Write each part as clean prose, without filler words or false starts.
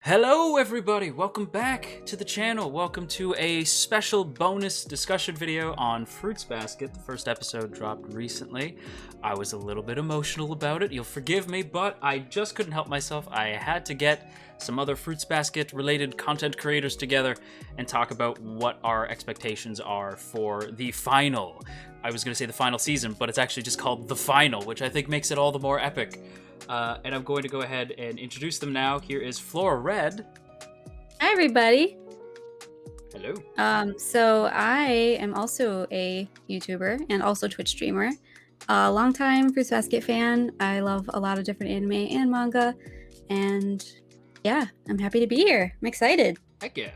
Hello everybody, welcome back to the channel. Welcome to a special bonus discussion video on Fruits Basket. The first episode dropped recently. I was a little bit emotional about it, you'll forgive me, but I just couldn't help myself. I had to get some other Fruits Basket related content creators together and talk about what our expectations are for the final. I was going to say the final season, but it's actually just called The Final, which I think makes it all the more epic. And I'm going to go ahead and introduce them now. Here is FloraRed. Hi, everybody. Hello. So I am also a YouTuber and also Twitch streamer. A longtime Fruits Basket fan. I love a lot of different anime and manga. And yeah, I'm happy to be here. I'm excited. Heck yeah.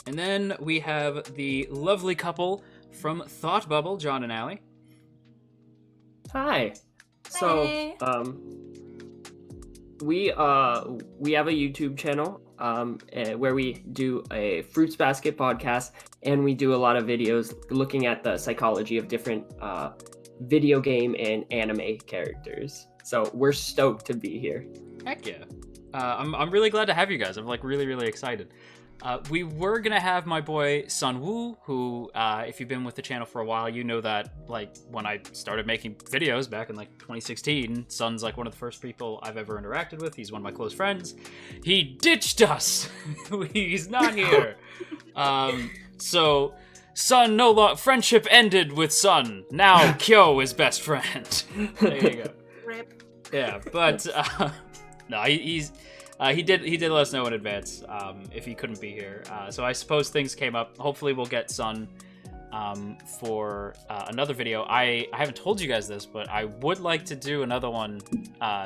And then we have the lovely couple from ThoughtBubble, John and Allie. Hi. So, we have a YouTube channel where we do a Fruits Basket podcast, and we do a lot of videos looking at the psychology of different video game and anime characters. So we're stoked to be here. Heck yeah. I'm really glad to have you guys. I'm like really excited. We were gonna have my boy Sun Woo, who, if you've been with the channel for a while, you know that, like, when I started making videos back in, like, 2016, Sun's, like, one of the first people I've ever interacted with. He's one of my close friends. He ditched us! He's not here! So, Sun no longer... Friendship ended with Sun. Now Kyo is best friend. There you go. Rip. Yeah, but, no, he did let us know in advance if he couldn't be here. So I suppose things came up. Hopefully we'll get Sun for another video. I haven't told you guys this, but I would like to do another one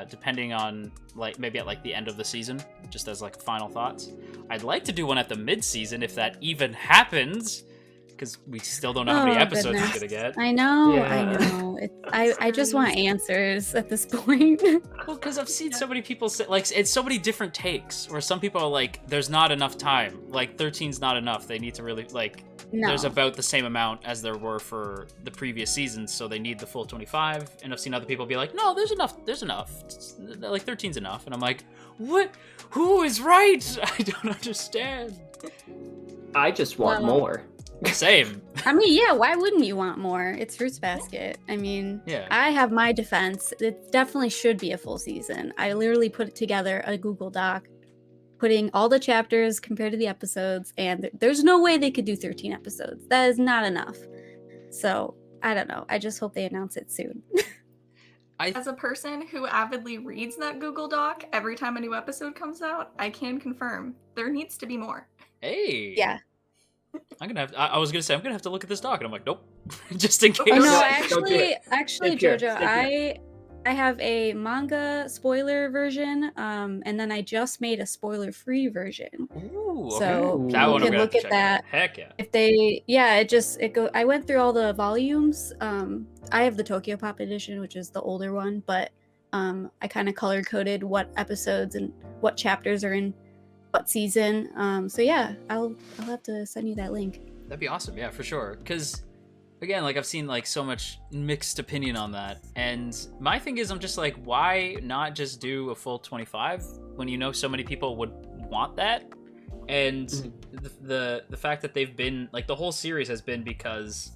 depending on, like, maybe at like the end of the season, just as like final thoughts. I'd like to do one at the mid-season if that even happens, because we still don't know how many episodes we're gonna get. I know, Yeah. I know. I just want answers at this point. Well, because I've seen so many people say, like, it's so many different takes, where some people are like, there's not enough time. Like, 13's not enough. They need to really, like, No. there's about the same amount as there were for the previous seasons, so they need the full 25. And I've seen other people be like, no, there's enough. Like, 13's enough. And I'm like, what? Who is right? I don't understand. I just want Well, more. Same. I mean, yeah, why wouldn't you want more? It's Fruits Basket. I mean, Yeah. I have my defense. It definitely should be a full season. I literally put together a Google Doc, putting all the chapters compared to the episodes, and there's no way they could do 13 episodes. That is not enough. So, I don't know. I just hope they announce it soon. As a person who avidly reads that Google Doc every time a new episode comes out, I can confirm there needs to be more. Hey. Yeah. I was gonna say, I'm gonna have to look at this doc, and I'm like, nope. Just in case. Oh, no, Don't do it. actually, Stay pure, JoJo, stay I have a manga spoiler version, and then I just made a spoiler-free version. Ooh, okay. So That you one I'm can gonna have look to at check that. out. Heck yeah. If they, yeah, I went through all the volumes. I have the Tokyo Pop edition, which is the older one, but I kind of color coded what episodes and what chapters are in what season. So yeah, I'll have to send you that link. That'd be awesome, yeah, for sure. Because, again, like, I've seen, like, so much mixed opinion on that. And my thing is, I'm just like, why not just do a full 25 when you know so many people would want that? And the fact that they've been, like, the whole series has been because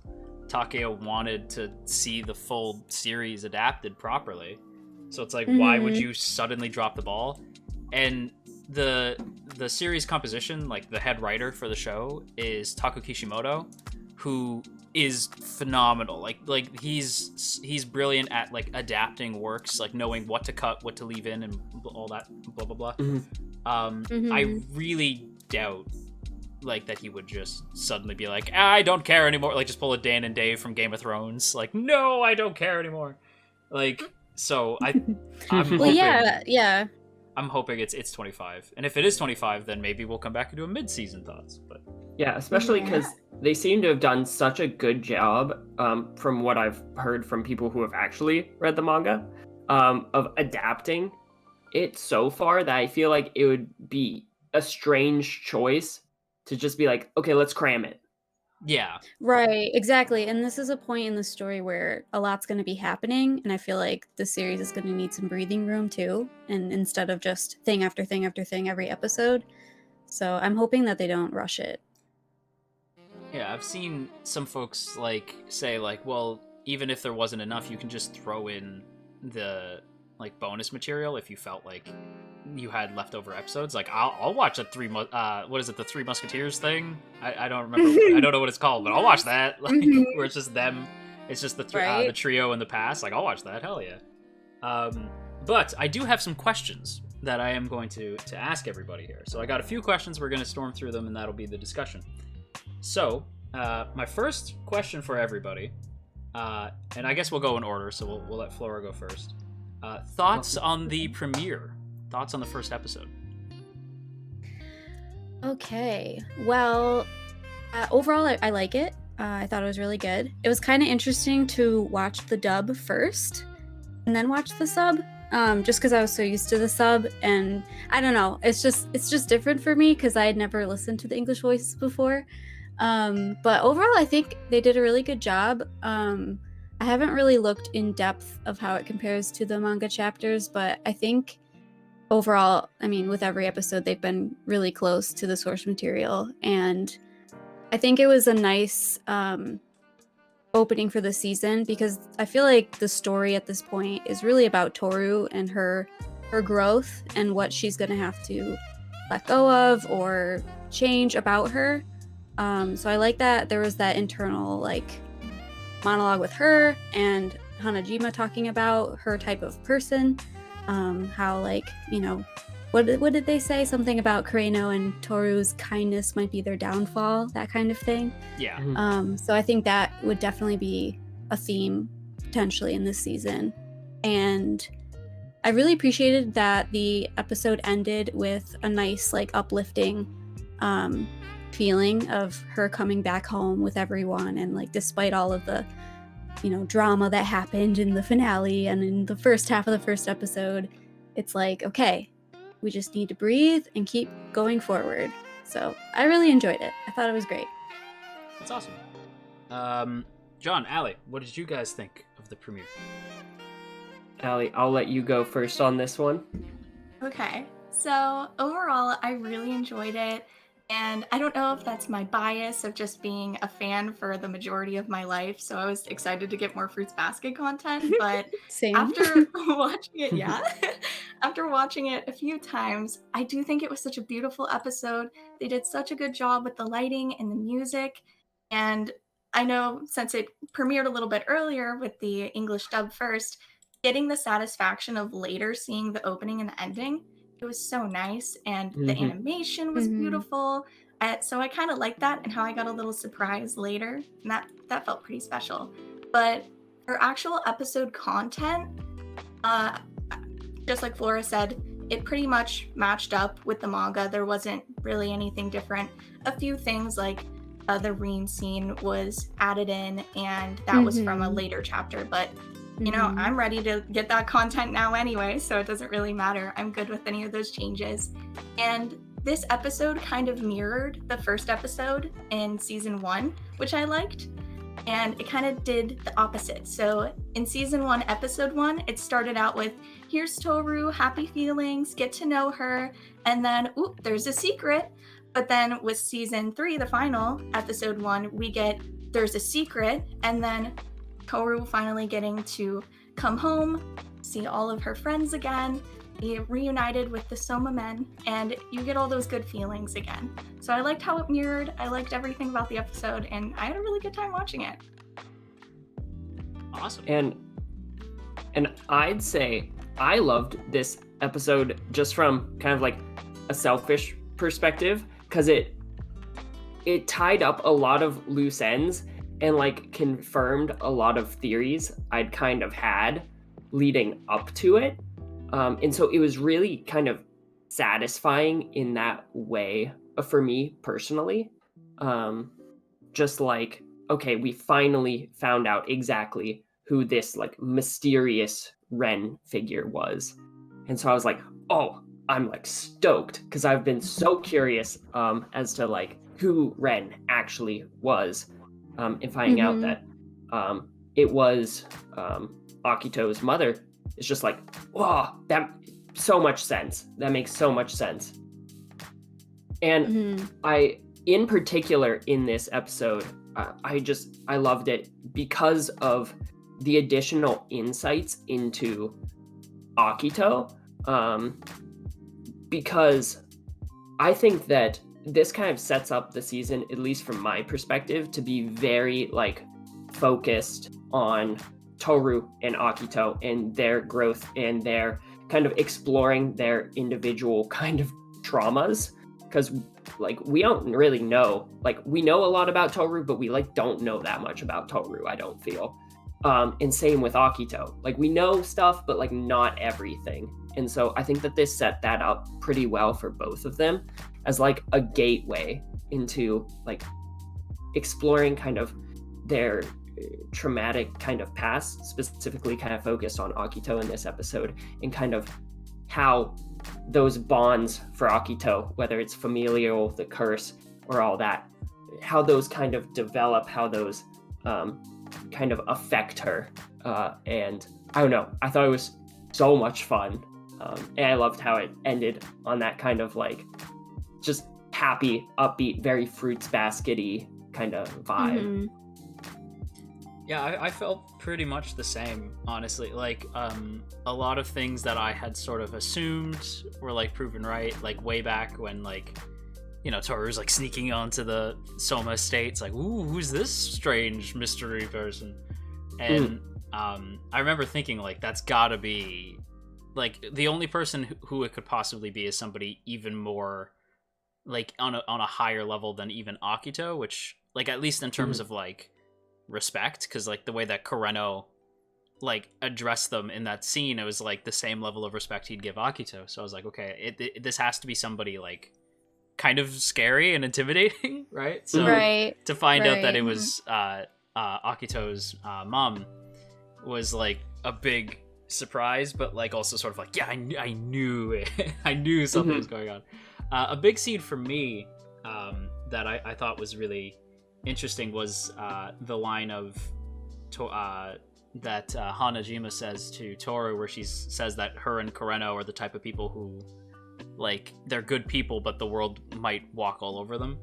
Takeo wanted to see the full series adapted properly. So it's like, why would you suddenly drop the ball? And the series composition, like, the head writer for the show is Taku Kishimoto, who is phenomenal. Like he's brilliant at, like, adapting works, like knowing what to cut, what to leave in, and all that blah blah blah. I really doubt, like, that he would just suddenly be like, I don't care anymore, like, just pull a Dan and Dave from Game of Thrones, like, no, I don't care anymore. Like, so I'm hoping, Well, yeah. I'm hoping it's 25, and if it is 25, then maybe we'll come back and do a mid-season thoughts. But Yeah, especially because they seem to have done such a good job, from what I've heard from people who have actually read the manga, of adapting it so far that I feel like it would be a strange choice to just be like, okay, let's cram it. yeah, Right, exactly. And this is a point in the story where a lot's going to be happening, and I feel like the series is going to need some breathing room too. And instead of just thing after thing after thing every episode, So I'm hoping that they don't rush it. Yeah, I've seen some folks like say like, well, even if there wasn't enough, you can just throw in the like bonus material if you felt like you had leftover episodes. Like I'll watch a what is it, the Three Musketeers thing? I don't remember. I don't know what it's called, but I'll watch that. Like where it's just them. It's just the Right. trio in the past. Like I'll watch that. Hell yeah. But I do have some questions that I am going to ask everybody here. So I got a few questions. We're going to storm through them, and that'll be the discussion. So my first question for everybody, and I guess we'll go in order. So we'll let Flora go first. Thoughts on the premiere? Thoughts on the first episode? Okay. Well, overall, I like it. I thought it was really good. It was kind of interesting to watch the dub first and then watch the sub, just because I was so used to the sub, and I don't know. It's just different for me because I had never listened to the English voices before. But overall, I think they did a really good job. I haven't really looked in depth of how it compares to the manga chapters, but I think overall, I mean, with every episode, they've been really close to the source material, and I think it was a nice opening for the season because I feel like the story at this point is really about Toru and her growth and what she's gonna have to let go of or change about her. So I like that there was that internal like monologue with her and Hanajima talking about her type of person, how like, you know, what did they say? Something about Kureno and Toru's kindness might be their downfall, that kind of thing. Yeah. So I think that would definitely be a theme potentially in this season. And I really appreciated that the episode ended with a nice, like, uplifting feeling of her coming back home with everyone. And, like, despite all of the, you know, drama that happened in the finale and in the first half of the first episode, it's like, okay, we just need to breathe and keep going forward. So I really enjoyed it. I thought it was great. That's awesome. John, Allie, what did you guys think of the premiere? Allie, I'll let you go first on this one. Okay, so overall, I really enjoyed it. And I don't know if that's my bias of just being a fan for the majority of my life. So I was excited to get more Fruits Basket content. But Same. after watching it, after watching it a few times, I do think it was such a beautiful episode. They did such a good job with the lighting and the music. And I know since it premiered a little bit earlier with the English dub first, getting the satisfaction of later seeing the opening and the ending, it was so nice, and the animation was beautiful. So I kind of liked that, and how I got a little surprise later, and that felt pretty special. But for actual episode content, just like Flora said, it pretty much matched up with the manga. There wasn't really anything different. A few things like the Reem scene was added in, and that was from a later chapter, but you know, I'm ready to get that content now anyway, so it doesn't really matter. I'm good with any of those changes. And this episode kind of mirrored the first episode in season 1, which I liked, and it kind of did the opposite. So in season 1, episode 1, it started out with, here's Toru, happy feelings, get to know her, and then, oop, there's a secret. But then with season 3, the final, episode 1, we get, there's a secret, and then Toru finally getting to come home, see all of her friends again, be reunited with the Soma men, and you get all those good feelings again. So I liked how it mirrored, I liked everything about the episode, and I had a really good time watching it. Awesome. And I'd say I loved this episode just from kind of like a selfish perspective, because it tied up a lot of loose ends and like confirmed a lot of theories I'd kind of had leading up to it. And so it was really kind of satisfying in that way for me personally. Just like, okay, we finally found out exactly who this like mysterious Ren figure was. And so I was like, oh, I'm like stoked, because I've been so curious as to like who Ren actually was. And finding out that it was Akito's mother is just like, wow, that so much sense. That makes so much sense. And in particular in this episode, I loved it because of the additional insights into Akito, because I think that this kind of sets up the season, at least from my perspective, to be very like focused on Toru and Akito and their growth and their kind of exploring their individual kind of traumas, because like we don't really know, like we know a lot about Toru, but we like don't know that much about Toru, I don't feel. And same with Akito, like we know stuff but like not everything. And so I think that this set that up pretty well for both of them as like a gateway into like exploring kind of their traumatic kind of past, specifically kind of focused on Akito in this episode, and kind of how those bonds for Akito, whether it's familial, the curse, or all that, how those kind of develop, how those kind of affect her. And I don't know, I thought it was so much fun. And I loved how it ended on that kind of like just happy, upbeat, very fruits basket-y kind of vibe. Yeah, I felt pretty much the same, honestly. Like, a lot of things that I had sort of assumed were, like, proven right, like, way back when, like, you know, Toru's, like, sneaking onto the Soma estates, like, ooh, who's this strange mystery person? And, I remember thinking, like, that's gotta be, like, the only person who it could possibly be is somebody even more, like, on a higher level than even Akito, which, like, at least in terms of, like, respect, because like the way that Kureno like addressed them in that scene, it was like the same level of respect he'd give Akito. So I was like, okay, this has to be somebody like kind of scary and intimidating, right? So to find out that it was Akito's mom was like a big surprise, but like also sort of like, yeah, I knew it. I knew something was going on. A big scene for me that I thought was really interesting was the line of that Hanajima says to Toru, where she says that her and Kureno are the type of people who, like, they're good people, but the world might walk all over them.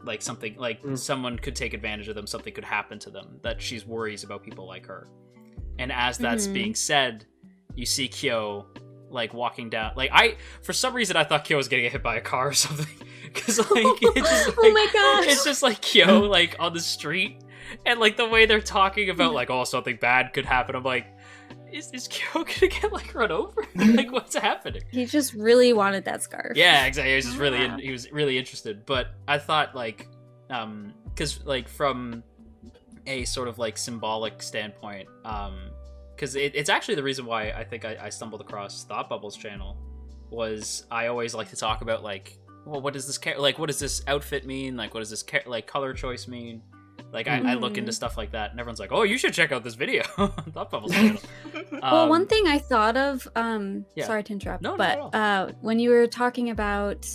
Like something, like someone could take advantage of them, something could happen to them, that she's worries about people like her. And as that's being said, you see Kyo like walking down, like for some reason I thought Kyo was getting hit by a car or something, because like it's just like, oh my gosh, it's just like Kyo like on the street, and like the way they're talking about like, oh, something bad could happen, I'm like, is Kyo gonna get like run over? Like, what's happening? He just really wanted that scarf. Yeah, exactly. He was just really he was really interested. But I thought like because like from a sort of like symbolic standpoint, because it's actually the reason why I think I stumbled across ThoughtBubble's channel, was I always like to talk about like, well, what does this like, what does this outfit mean? Like, what does this like color choice mean? Like, I look into stuff like that, and everyone's like, oh, you should check out this video on ThoughtBubble's channel. Well, one thing I thought of, sorry to interrupt, but when you were talking about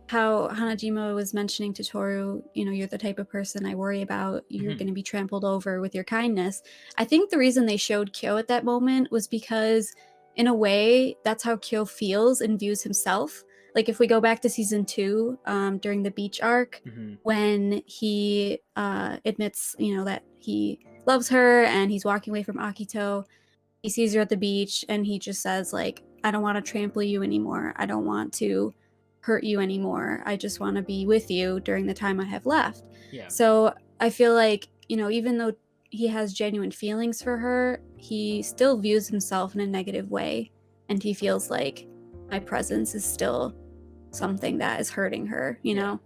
how Hanajima was mentioning to Toru, you know, you're the type of person I worry about, you're going to be trampled over with your kindness. I think the reason they showed Kyo at that moment was because, in a way, that's how Kyo feels and views himself. Like, if we go back to season 2, during the beach arc, when he admits, you know, that he loves her and he's walking away from Akito, he sees her at the beach and he just says, like, I don't want to trample you anymore. I don't want to hurt you anymore. I just want to be with you during the time I have left. Yeah. So I feel like, you know, even though he has genuine feelings for her, he still views himself in a negative way, and he feels like my presence is still something that is hurting her, you know.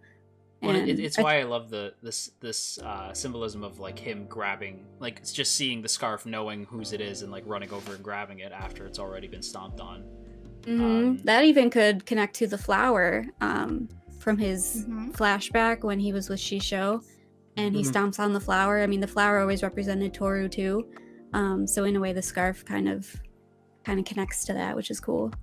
Well, it's why I love this symbolism of like him grabbing, like it's just seeing the scarf, knowing whose it is, and like running over and grabbing it after it's already been stomped on. That even could connect to the flower from his flashback when he was with Shisho, and he stomps on the flower. I mean, the flower always represented Toru too, so in a way the scarf kind of connects to that, which is cool.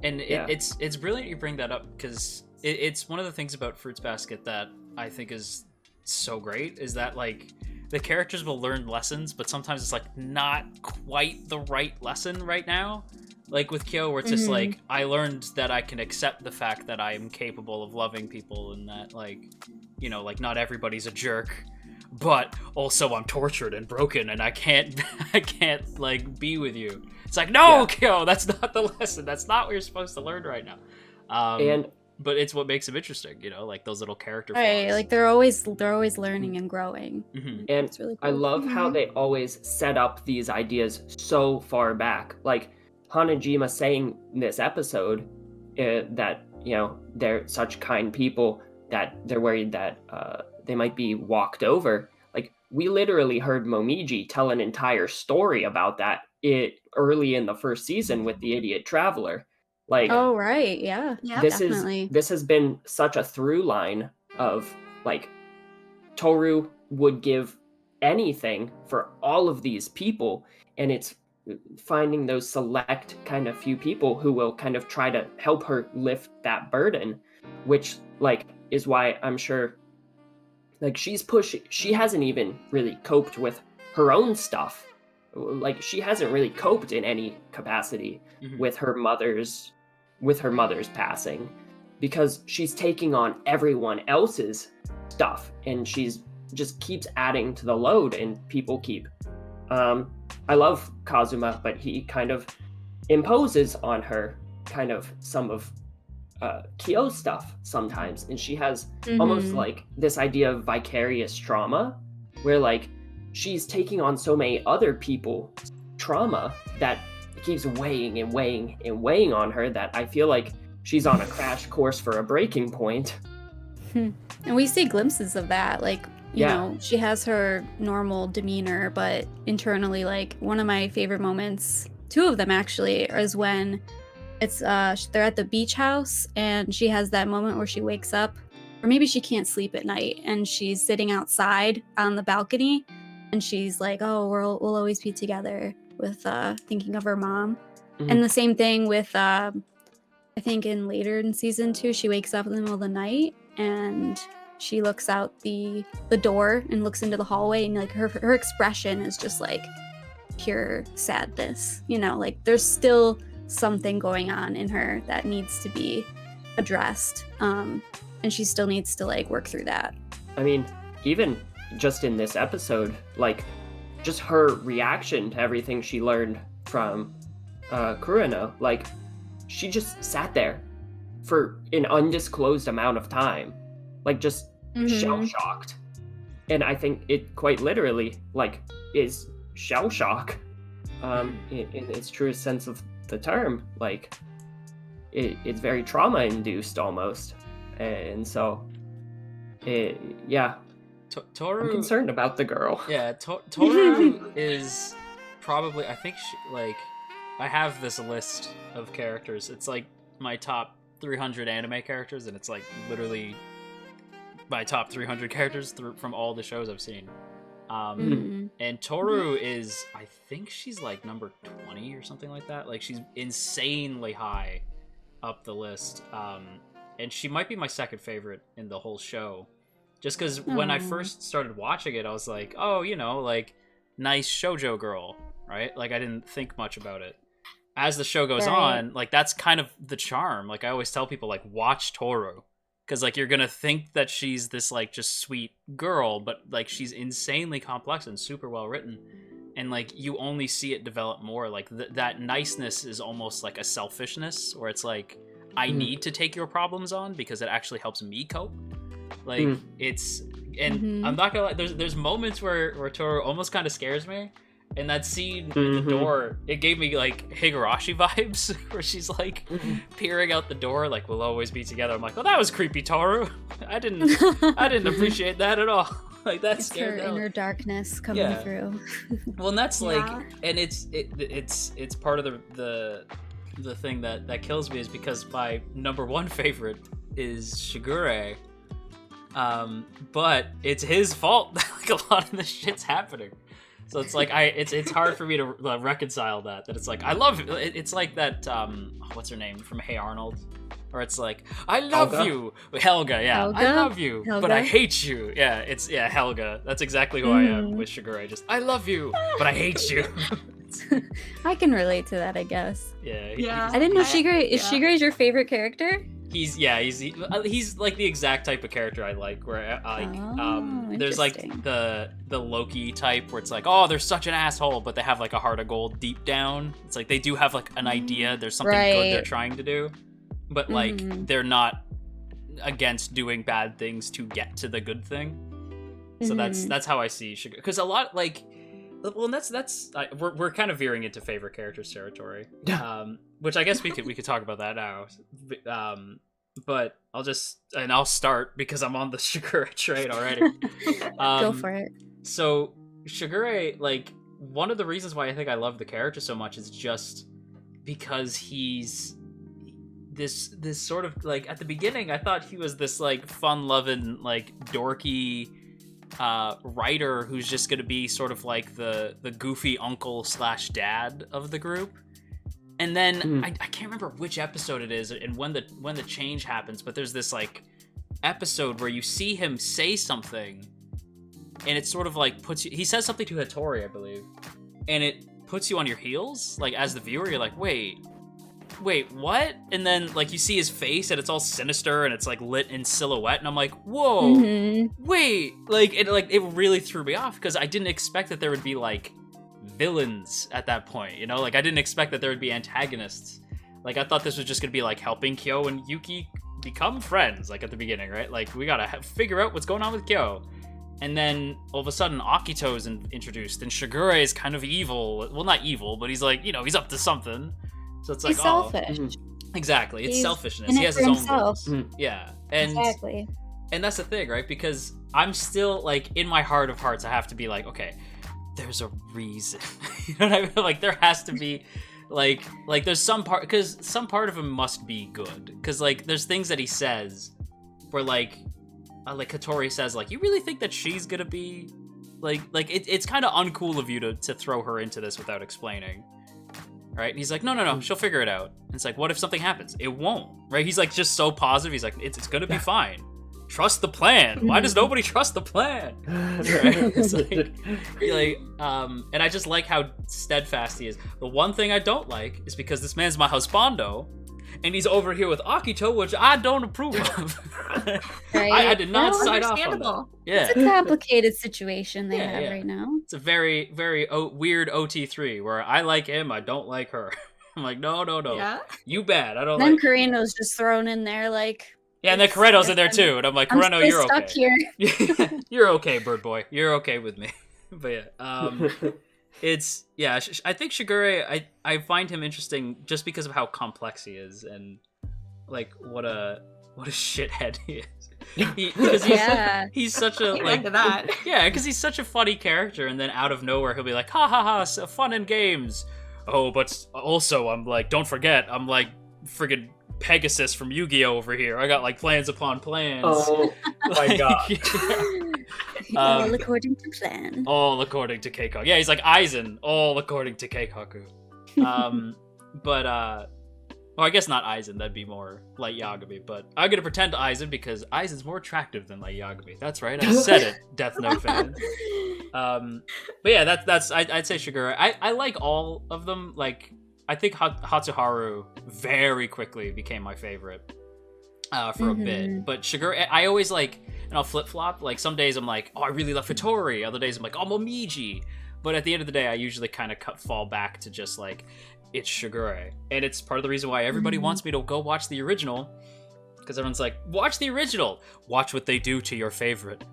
And it's brilliant you bring that up, because it's one of the things about Fruits Basket that I think is so great, is that like the characters will learn lessons, but sometimes it's like not quite the right lesson right now. Like with Kyo, where it's just like, I learned that I can accept the fact that I am capable of loving people, and that, like, you know, like, not everybody's a jerk, but also I'm tortured and broken, and I can't like be with you. It's like, no, Kyo, that's not the lesson. That's not what you're supposed to learn right now. But it's what makes them interesting, you know, like those little character flaws. Right, like they're always learning and growing. And it's really cool. I love how they always set up these ideas so far back. Like Hanajima saying in this episode that, you know, they're such kind people that they're worried that they might be walked over. Like, we literally heard Momiji tell an entire story about that early in the first season with the idiot traveler. Like, oh right, yeah, definitely. This has been such a through line of, like, Toru would give anything for all of these people, and it's finding those select kind of few people who will kind of try to help her lift that burden, which, like, is why I'm sure, like, she hasn't even really coped with her own stuff. Like, she hasn't really coped in any capacity with her mother's passing, because she's taking on everyone else's stuff, and she's just keeps adding to the load, and people keep I love Kazuma, but he kind of imposes on her kind of some of Kyo's stuff sometimes, and she has almost like this idea of vicarious trauma, where, like, she's taking on so many other people's trauma that it keeps weighing and weighing and weighing on her, that I feel like she's on a crash course for a breaking point. And we see glimpses of that, like, you know, she has her normal demeanor, but internally, like, one of my favorite moments, two of them actually, is when it's they're at the beach house, and she has that moment where she wakes up, or maybe she can't sleep at night, and she's sitting outside on the balcony, and she's like, oh, we'll always be together, with thinking of her mom. And the same thing with I think later in season 2, she wakes up in the middle of the night, and she looks out the door and looks into the hallway, and, like, her expression is just like pure sadness, you know, like there's still something going on in her that needs to be addressed, and she still needs to, like, work through that. I mean, even just in this episode, like, just her reaction to everything she learned from Kurano, like, she just sat there for an undisclosed amount of time, like, just shell-shocked. And I think it quite literally, like, is shell shock in its truest sense of the term. Like, it's very trauma-induced almost. And so, Toru, I'm concerned about the girl. Yeah, Toru is probably, I think, I have this list of characters. It's like my top 300 anime characters, and it's like literally my top 300 characters from all the shows I've seen. And Toru is, I think she's like number 20 or something like that. Like, she's insanely high up the list. And she might be my second favorite in the whole show. Just because when I first started watching it, I was like, oh, you know, like, nice shoujo girl, right? Like, I didn't think much about it. As the show goes on, like, that's kind of the charm. Like, I always tell people, like, watch Toru. Because, like, you're going to think that she's this, like, just sweet girl, but, like, she's insanely complex and super well written. And, like, you only see it develop more. Like, that niceness is almost like a selfishness, where it's like, I need to take your problems on because it actually helps me cope. Like, it's... And I'm not gonna lie, there's moments where Toru almost kind of scares me. And that scene with the door, it gave me, like, Higurashi vibes, where she's, like, peering out the door, like, we'll always be together. I'm like, oh, that was creepy, Toru. I didn't appreciate that at all. Like, that's her inner darkness coming through. Well, and that's, like, and it's part of the thing that kills me, is because my number one favorite is Shigure. But it's his fault that, like, a lot of this shit's happening. So it's like it's hard for me to reconcile that it's like I love it. It's like that what's her name from Hey Arnold, or it's like I love you, Helga. Yeah, Helga? I love you, Helga? but I hate you. Yeah, Helga. That's exactly who I am with Shigure. Just I love you, but I hate you. I can relate to that, I guess. Yeah. Yeah. I didn't know I- Shigure. Is yeah. Shigure your favorite character? He's like the exact type of character I like, where there's like interesting. the Loki type where it's like, oh, they're such an asshole, but they have like a heart of gold deep down. It's like they do have like an idea, there's something good they're Right. trying to do, but like Mhm. they're not against doing bad things to get to the good thing. So that's how I see Sugar, because a lot like, well, we're kind of veering into favorite characters territory, which I guess we could talk about that now. But I'll start because I'm on the Shigure train already. Go for it. So Shigure, like, one of the reasons why I think I love the character so much is just because he's this sort of like, at the beginning I thought he was this like fun-loving, like dorky writer who's just gonna be sort of like the goofy uncle / dad of the group. And then I can't remember which episode it is and when the change happens, but there's this like episode where you see him say something, and it sort of like he says something to Hattori, I believe, and it puts you on your heels. Like, as the viewer, you're like, wait, what? And then like you see his face and it's all sinister and it's like lit in silhouette, and I'm like, whoa, wait, like it really threw me off because I didn't expect that there would be like villains at that point, you know? Like, I didn't expect that there would be antagonists. Like, I thought this was just gonna be like helping Kyo and Yuki become friends, like at the beginning, right? Like, we gotta figure out what's going on with Kyo. And then all of a sudden Akito's introduced, and Shigure is kind of evil. Well, not evil, but he's like, you know, he's up to something. So it's like, He's selfish. Exactly, it's He's selfishness. in He it has for his own himself. goals. Yeah, and Exactly. and that's the thing, right? Because I'm still like, in my heart of hearts, I have to be like, okay, there's a reason. You know what I mean? Like, there has to be like there's some part, because some part of him must be good, because like there's things that he says where like Hattori says, like, you really think that she's gonna be like it's kind of uncool of you to throw her into this without explaining, right? And he's like, no, she'll figure it out. And it's like, what if something happens? It won't, right? He's like just so positive. He's like, it's gonna be fine. Trust the plan. Why does nobody trust the plan? Right? It's like, and I just like how steadfast he is. The one thing I don't like is because this man's my husbando, and he's over here with Akito, which I don't approve of. Right? I did not That's sign off on that. understandable. Yeah, It's a complicated situation they Yeah, have yeah. right now. it's a very, very weird OT3 where I like him, I don't like her. I'm like, no, Yeah. you bad. I don't Then like. Karino's just thrown in there, like, Yeah, and then Kareno's in there too, and I'm like, I'm Kareno, still you're stuck okay. here. You're okay, bird boy. You're okay with me. But yeah, it's I think Shigure, I find him interesting just because of how complex he is, and like what a shithead he is. Because Yeah. he's such a Amen to that. yeah, because he's such a funny character, and then out of nowhere he'll be like, ha ha ha, so fun and games. Oh, but also I'm like, don't forget, I'm like friggin' Pegasus from Yu-Gi-Oh over here. I got like plans upon plans. Oh my god. All according to plan. All according to Keikaku. Yeah, he's like Aizen, all according to Keikaku. Well, I guess not Aizen, that'd be more like Yagami, but I'm gonna pretend Aizen because Aizen's more attractive than like Yagami. That's right, I said it, Death Note fans. But yeah, that's I'd say Shigure. I like all of them. Like, I think Hatsuharu very quickly became my favorite for a bit. But Shigure, I always like, and I'll flip-flop. Like, some days I'm like, oh, I really love Hattori. Other days I'm like, oh, Momiji. But at the end of the day, I usually kind of fall back to just like, it's Shigure. And it's part of the reason why everybody wants me to go watch the original. Because everyone's like, watch the original. Watch what they do to your favorite.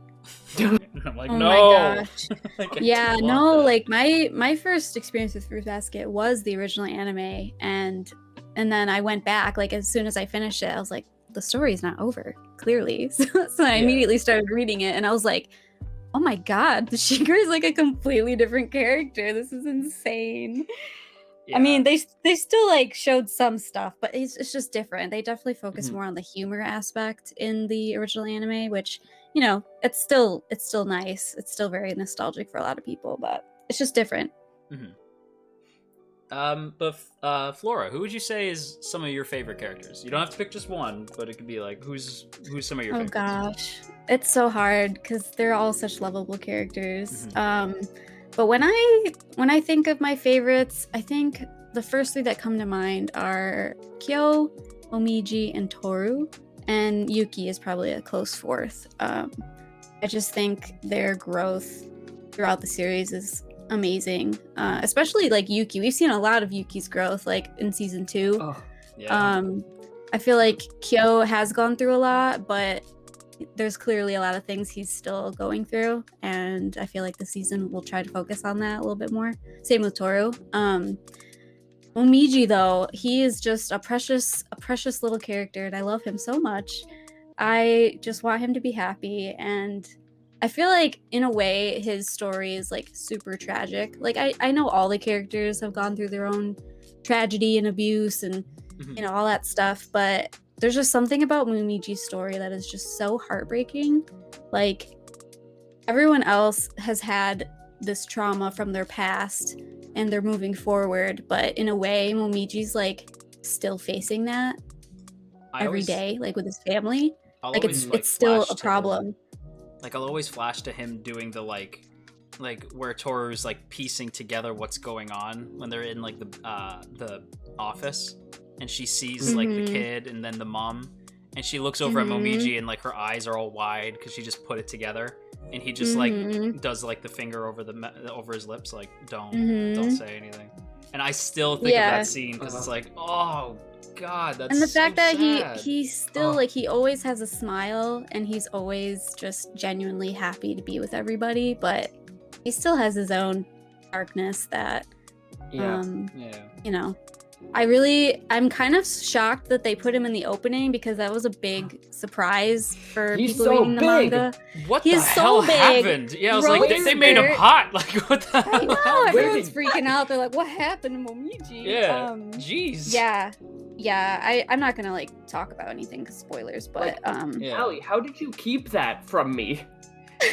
And I'm like, Oh no. my gosh. Like, I Yeah, don't no, want that. like my first experience with Fruit Basket was the original anime, and then I went back, like, as soon as I finished it, I was like, the story's not over, clearly. So I immediately started reading it, and I was like, oh my god, the Shigure is like a completely different character. This is insane. Yeah. I mean, they still like showed some stuff, but it's just different. They definitely focus more on the humor aspect in the original anime, which, you know, it's still nice. It's still very nostalgic for a lot of people, but it's just different. But Flora, who would you say is some of your favorite characters? You don't have to pick just one, but it could be like, who's some of your Oh favorites? gosh, it's so hard because they're all such lovable characters. But when I think of my favorites, I think the first 3 that come to mind are Kyo, Momiji, and Toru. And Yuki is probably a close 4th. I just think their growth throughout the series is amazing. Especially like Yuki. We've seen a lot of Yuki's growth, like in season 2. Oh, Yeah. I feel like Kyo has gone through a lot, but there's clearly a lot of things he's still going through, and I feel like the season will try to focus on that a little bit more. Same with Toru. Momiji, though, he is just a precious little character, and I love him so much. I just want him to be happy, and I feel like in a way his story is like super tragic. Like I know all the characters have gone through their own tragedy and abuse and you know all that stuff, but there's just something about Momiji's story that is just so heartbreaking. Like everyone else has had this trauma from their past and they're moving forward, but in a way Momiji's like still facing that every day, like with his family. Like it's still a problem. Like I'll always flash to him doing the like where Toru's like piecing together what's going on when they're in like the office and she sees like the kid and then the mom and she looks over at Momiji and like her eyes are all wide because she just put it together and he just like does like the finger over his lips like don't say anything, and I still think of that scene because it's like, oh god, that's and the fact that sad. he's still like he always has a smile and he's always just genuinely happy to be with everybody, but he still has his own darkness that you know, I'm kind of shocked that they put him in the opening because that was a big surprise for people reading the manga. What the hell happened? Yeah, I was like, they made him hot. Like, what the hell? I know, everyone's freaking out. They're like, what happened to Momiji? Yeah, jeez. Yeah, I'm not gonna like talk about anything because spoilers, but Allie, how did you keep that from me?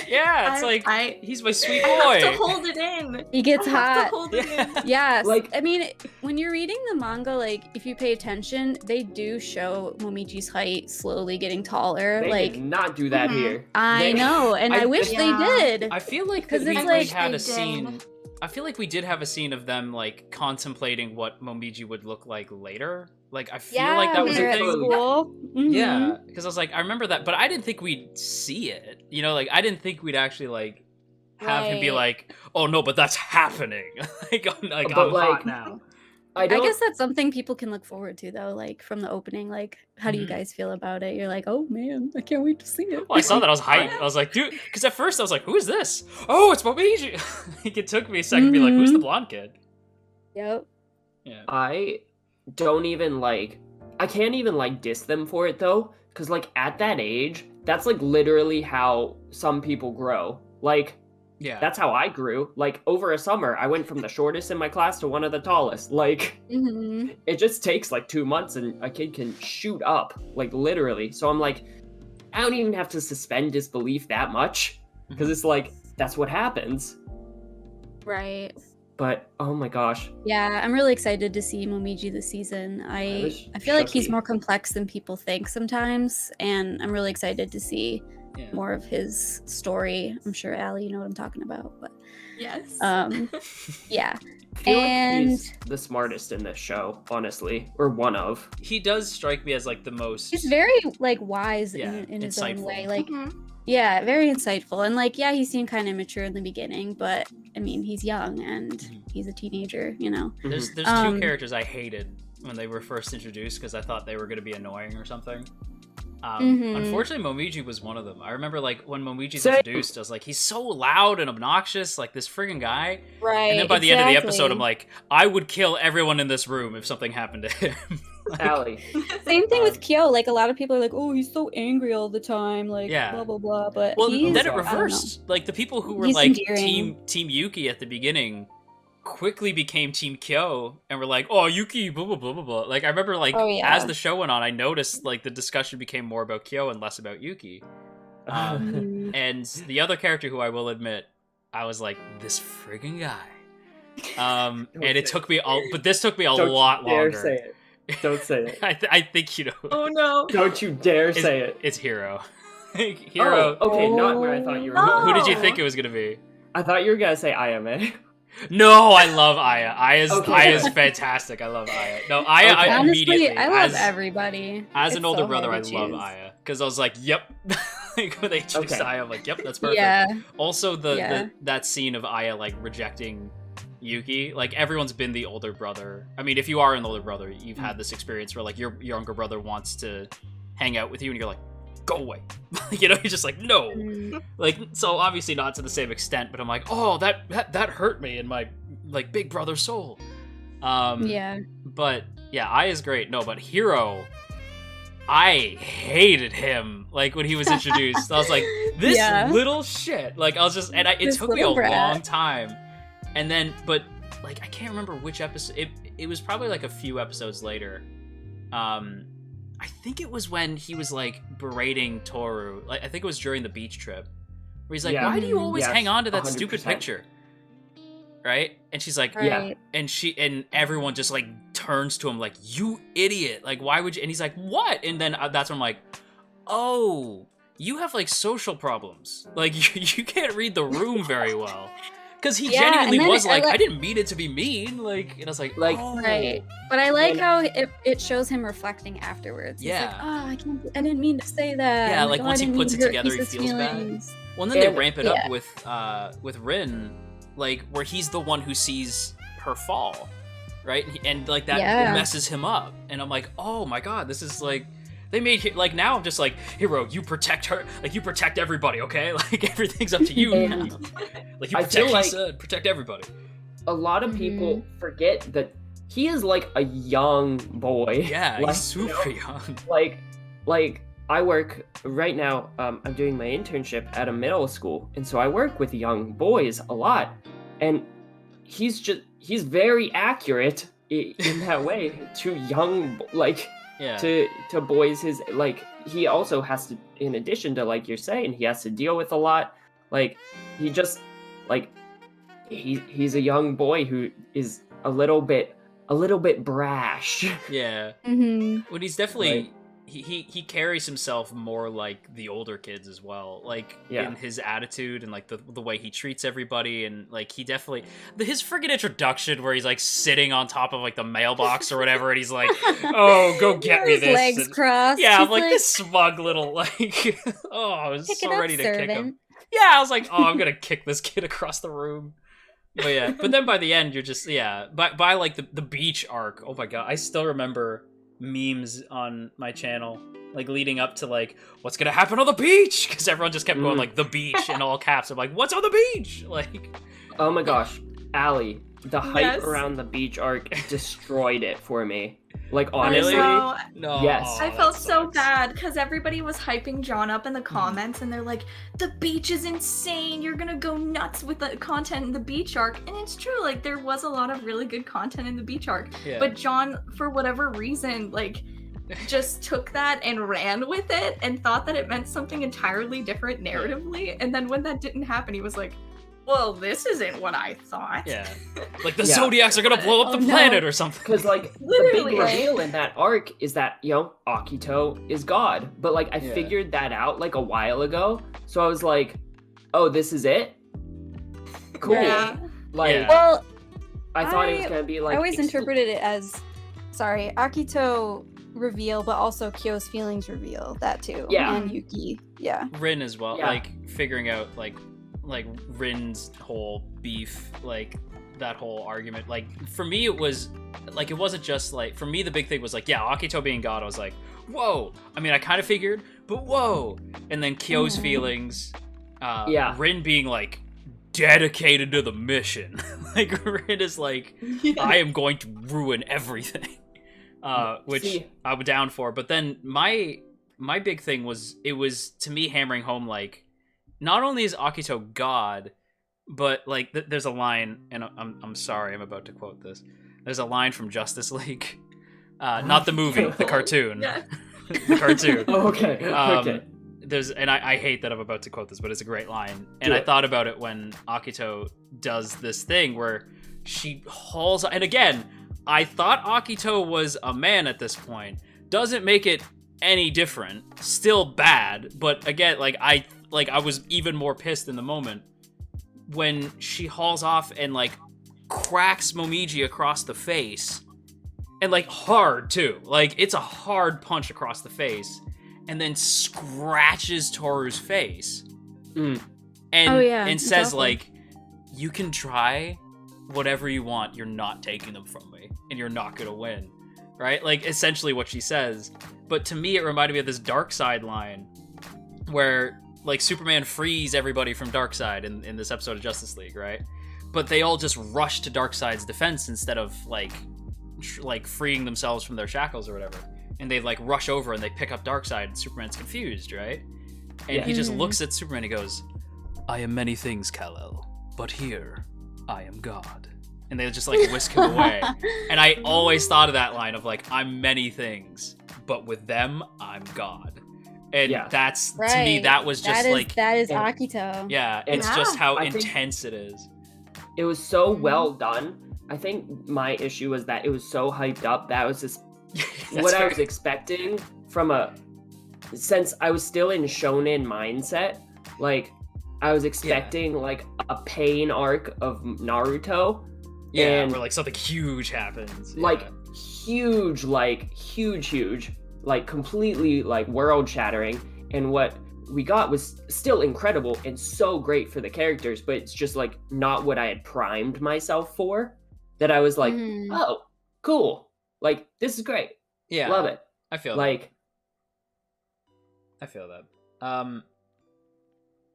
Yeah, it's he's my sweet boy. I have to hold it in. He gets I hot. have to hold it in. Yes. Like, I mean, when you're reading the manga, like if you pay attention, they do show Momiji's height slowly getting taller. They like did not do that here. I know, and I wish they did. I feel like because we it's like had a scene. I feel like we did have a scene of them like contemplating what Momiji would look like later. Like I feel like that was a thing. Yeah, because I was like, I remember that, but I didn't think we'd see it. You know, like I didn't think we'd actually like have him be like, "Oh no, but that's happening." I'm hot now. I guess that's something people can look forward to, though. Like from the opening, like how do you guys feel about it? You're like, "Oh man, I can't wait to see it." Well, I saw that, I was hyped. I was like, dude, because at first I was like, "Who is this?" Oh, it's Momiji. Like it took me a second to be like, "Who's the blonde kid?" Yep. Yeah. I don't even I can't even diss them for it though, because like at that age, that's like literally how some people grow. Like, yeah, that's how I grew. Like over a summer, I went from the shortest in my class to one of the tallest. Like, it just takes like 2 months, and a kid can shoot up, like literally. So I'm like, I don't even have to suspend disbelief that much, because it's like that's what happens. Right. But oh my gosh. Yeah, I'm really excited to see Momiji this season. I feel like he's more complex than people think sometimes, and I'm really excited to see more of his story. I'm sure Allie, you know what I'm talking about, but yes. Yeah. I feel like he's the smartest in this show, honestly, or one of. He does strike me as like the most. He's very like wise in his own way. Like, yeah, very insightful, and like, yeah, he seemed kind of immature in the beginning, but I mean, he's young and he's a teenager, you know. There's two characters I hated when they were first introduced because I thought they were going to be annoying or something. Unfortunately, Momiji was one of them. I remember like when Momiji's introduced, I was like, he's so loud and obnoxious, like this friggin' guy. Right. And then by the end of the episode, I'm like, I would kill everyone in this room if something happened to him. Allie. Same thing with Kyo. Like a lot of people are like, oh, he's so angry all the time, like blah blah blah. But then it reversed. Like the people who were like team Yuki at the beginning quickly became Team Kyo and were like, oh, Yuki, blah blah blah blah blah. Like I remember like as the show went on, I noticed like the discussion became more about Kyo and less about Yuki. And the other character who I will admit, I was like, this friggin' guy. And it took me this took me a lot longer. Don't say it. Don't say it. I think you know. Oh no! Don't you dare say it. It's Hiro. Hiro. Oh, okay, not where I thought you were going. Who did you think it was gonna be? I thought you were gonna say Ayame. No, I love Aya. Aya's Okay. fantastic. I love Aya. No, Aya, Okay. I Honestly, immediately. I love as, everybody. As It's an older so brother, I hard to love choose. Aya because I was like, yep. Like when they introduced Okay. Aya, I'm like, yep, that's perfect. Yeah. Also, Yeah. that scene of Aya like rejecting Yuki, like everyone's been the older brother. I mean, if you are an older brother, you've had this experience where like your younger brother wants to hang out with you, and you're like, go away. You know, you're just like, no. Mm. Like, so obviously not to the same extent, but I'm like, oh, that hurt me in my like big brother soul. Yeah. But yeah, Aya's great. No, but Hiro, I hated him. Like when he was introduced, I was like, this Yeah. little shit. Like I was just, and it This took me a little brat. long time. And then, but like I can't remember which episode. It was probably like a few episodes later. I think it was when he was like berating Toru. Like I think it was during the beach trip, where he's like, Yeah. "Why do you always Yes, hang on to that stupid 100%. picture?" Right? And she's like, Right. and everyone just like turns to him like, "You idiot! Like, why would you?" And he's like, "What?" And then that's when I'm like, "Oh, you have like social problems. Like you can't read the room very well." Because he Yeah, genuinely and then was I like, like- I didn't mean it to be mean. Like, and I was like, Like- oh. Right. But I like And- how it shows him reflecting afterwards. He's like, Yeah. oh, I didn't mean to say that. Yeah, I'm like, oh, once I he didn't puts mean it to hurt together, he Lisa's feels bad. feelings." Well, and then they And- ramp it yeah. up with Rin, like where he's the one who sees her fall, right? And like that Yeah. messes him up. And I'm like, oh my god, this is like they made like now I'm just like, Hiro, you protect her, like you protect everybody, okay? Like everything's up to you now. And Like you I feel protect like- Lisa, protect everybody. a lot of people forget that he is like a young boy. Yeah, Like, he's you know, super young. like I work right now. I'm doing my internship at a middle school, and so I work with young boys a lot. And he's very accurate in that way to young Yeah. to boys. His like he also has to, in addition to like you're saying, he has to deal with a lot. Like he just like he's a young boy who is a little bit brash. Yeah. Mhm. Well, he's definitely Right. he carries himself more like the older kids as well, like Yeah. in his attitude and like the way he treats everybody, and like he definitely his friggin' introduction where he's like sitting on top of like the mailbox or whatever, and he's like, "Oh, go get me His this." legs and- crossed. yeah, He's I'm like this smug little like, oh, I was Pick so it up, ready to kick him. servant. Yeah, I was like, oh, I'm gonna kick this kid across the room. But yeah, but then by the end, you're just by like the beach arc. Oh my god, I still remember memes on my channel like leading up to like what's gonna happen on the beach, because everyone just kept going like the beach in all caps. I'm like, what's on the beach? Like, Oh my gosh, Allie, the hype Yes. around the beach arc destroyed it for me. Like I honestly, know. no. Yes. oh, I that felt so sucks. bad because everybody was hyping John up Hmm. in the comments, and they're like, "The beach is insane. You're gonna go nuts with the content in the beach arc." And it's true. Like there was a lot of really good content in the beach arc, Yeah. but John, for whatever reason, like just took that and ran with it and thought that it meant something entirely different narratively. And then when that didn't happen, he was like, "Well, this isn't what I thought." yeah, like the Yeah. Zodiacs are gonna blow up Oh, the no. planet or something. because like the Literally, big right? reveal in that arc is that Akito is God, but like I Yeah. figured that out like a while ago, so I was like, oh, this is it. Cool. Yeah. Like Yeah. Well, I thought it was I- gonna be like I always interpreted it as, sorry, Akito reveal, but also Kyo's feelings reveal that too. Yeah. And Yuki. Yeah. Rin as well, Yeah. like figuring out like Rin's whole beef, like that whole argument. Like for me, it was like it wasn't just like for me the big thing was like Akito being God. I was like, whoa. I mean, I kind of figured, but whoa. And then Kyo's Mhm. feelings, Yeah. Rin being like dedicated to the mission. Like Rin is like, I am going to ruin everything. Which See- I'm down for. But then my big thing was it was to me hammering home like not only is Akito God, but like there's a line, and I'm sorry, I'm about to quote this. There's a line from Justice League, not the movie, the cartoon, Yeah. the cartoon. Oh, okay. Okay. There's and I hate that I'm about to quote this, but it's a great line. And Do I it. thought about it when Akito does this thing where she hauls. And again, I thought Akito was a man at this point. Doesn't make it any different. Still bad, but again, I was even more pissed in the moment. when she hauls off and like cracks Momiji across the face, and like hard too, like it's a hard punch across the face, and then scratches Toru's face, and and says awful. like, you can try whatever you want, you're not taking them from me, and you're not gonna win, right? Like essentially what she says. But to me, it reminded me of this Darkseid line where like Superman frees everybody from Darkseid in this episode of Justice League, right? But they all just rush to Darkseid's defense instead of like freeing themselves from their shackles or whatever. And they like rush over and they pick up Darkseid, and Superman's confused, right? And he just looks at Superman and he goes, I am many things, Kal-El, but here I am God. And they just like whisk him away. And I always thought of that line of like, I'm many things, but with them, I'm God. And that's, to me, that was just that is Akito. Yeah, it's just how intense it is. It was so well done. I think my issue was that it was so hyped up. That was just what I was expecting since I was still in shonen mindset. Like, I was expecting like a pain arc of Naruto. Yeah, where like something huge happens. Like huge, like completely like world shattering. And what we got was still incredible and so great for the characters, but it's just like not what I had primed myself for. That I was like, oh, cool. Like, this is great. Yeah. Love it. I feel like that. I feel that.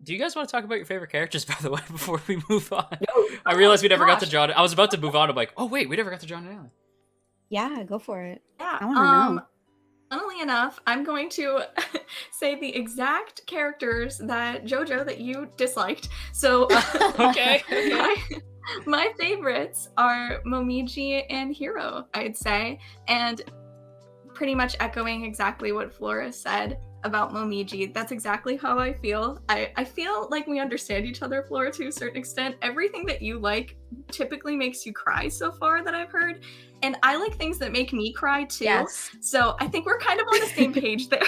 Do you guys want to talk about your favorite characters, by the way, before we move on? No, I realized we never got to John. I was about to move on. I'm like, oh wait, we never got to John and Allie. Yeah, go for it. Yeah. I want to know. Funnily enough, I'm going to say the exact characters that JoJo that you disliked. So okay. My favorites are Momiji and Hiro, I'd say, and pretty much echoing exactly what Flora said about Momiji. That's exactly how I feel. I feel like we understand each other, Flora, to a certain extent. Everything that you like typically makes you cry so far that I've heard. And I like things that make me cry too. Yes. So I think we're kind of on the same page there.